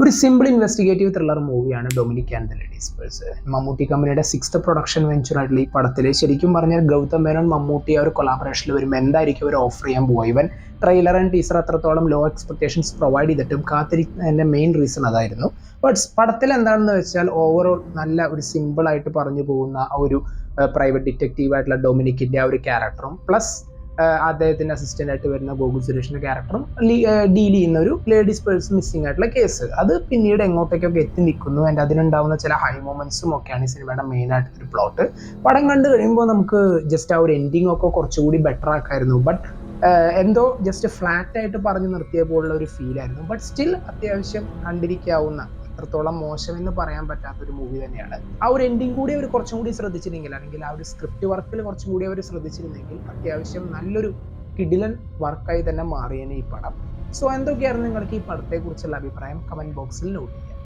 ഒരു simple investigative thriller മൂവിയാണ് Dominic and the ladies purse. Mammootty കമ്പനിയുടെ 6th പ്രൊഡക്ഷൻ വെഞ്ചർ ആയിട്ടുള്ള ഈ പടത്തിൽ ശരിക്കും പറഞ്ഞാൽ ഗൗതം മേനോൻ മമ്മൂട്ടി ആ ഒരു കൊളാബറേഷനിൽ വരുമ്പോൾ എന്തായിരിക്കും അവർ ഓഫർ ചെയ്യാൻ പോവുക. ഈവൻ ട്രെയിലർ ആൻഡ് ടീസർ അത്രത്തോളം ലോ എക്സ്പെക്ടേഷൻസ് പ്രൊവൈഡ് ചെയ്തിട്ടും കാത്തിരിക്കുന്നതിൻ്റെ മെയിൻ റീസൺ അതായിരുന്നു. ബട്ട് പടത്തിൽ എന്താണെന്ന് വെച്ചാൽ ഓവറോൾ നല്ല ഒരു സിമ്പിൾ ആയിട്ട് പറഞ്ഞു പോകുന്ന ആ ഒരു പ്രൈവറ്റ് ഡിറ്റക്റ്റീവ് ആയിട്ടുള്ള ഡൊമിനിക്കിൻ്റെ ആ ഒരു ക്യാരക്ടറും പ്ലസ് അദ്ദേഹത്തിൻ്റെ അസിസ്റ്റൻ്റ് ആയിട്ട് വരുന്ന ഗോകുൽ സുരേഷിൻ്റെ ക്യാരക്ടറും ഡീൽ ചെയ്യുന്ന ഒരു ലേഡീസ് പേഴ്സൺ മിസ്സിംഗ് ആയിട്ടുള്ള കേസ്, അത് പിന്നീട് എങ്ങോട്ടേക്കൊക്കെ എത്തി നിൽക്കുന്നു. ആൻഡ് അതിനുണ്ടാവുന്ന ചില ഹൈ മൊമെന്റ്സും ഒക്കെയാണ് ഈ സിനിമയുടെ മെയിൻ ആയിട്ടൊരു പ്ലോട്ട്. പടം കണ്ടു കഴിയുമ്പോൾ നമുക്ക് ജസ്റ്റ് ആ ഒരു എൻഡിങ് ഒക്കെ കുറച്ചുകൂടി ബെറ്റർ ആക്കായിരുന്നു. ബട്ട് എന്തോ ജസ്റ്റ് ഫ്ലാറ്റ് ആയിട്ട് പറഞ്ഞു നിർത്തിയ പോലുള്ള ഒരു ഫീൽ ആയിരുന്നു. ബട്ട് സ്റ്റിൽ അത്യാവശ്യം കണ്ടിരിക്കാവുന്ന, അത്രത്തോളം മോശമെന്ന് പറയാൻ പറ്റാത്തൊരു മൂവി തന്നെയാണ്. ആ ഒരു എൻഡിങ് കൂടി അവർ കുറച്ചും കൂടി ശ്രദ്ധിച്ചിരുന്നെങ്കിൽ, അല്ലെങ്കിൽ ആ ഒരു സ്ക്രിപ്റ്റ് വർക്കിൽ കുറച്ചും കൂടി അവർ ശ്രദ്ധിച്ചിരുന്നെങ്കിൽ അത്യാവശ്യം നല്ലൊരു കിടിലൻ വർക്കായി തന്നെ മാറിയേനെ ഈ പടം. സോ എന്തൊക്കെയായിരുന്നു നിങ്ങൾക്ക് ഈ പടത്തെക്കുറിച്ചുള്ള അഭിപ്രായം? കമന്റ് ബോക്സിൽ നോട്ട് ചെയ്യുക.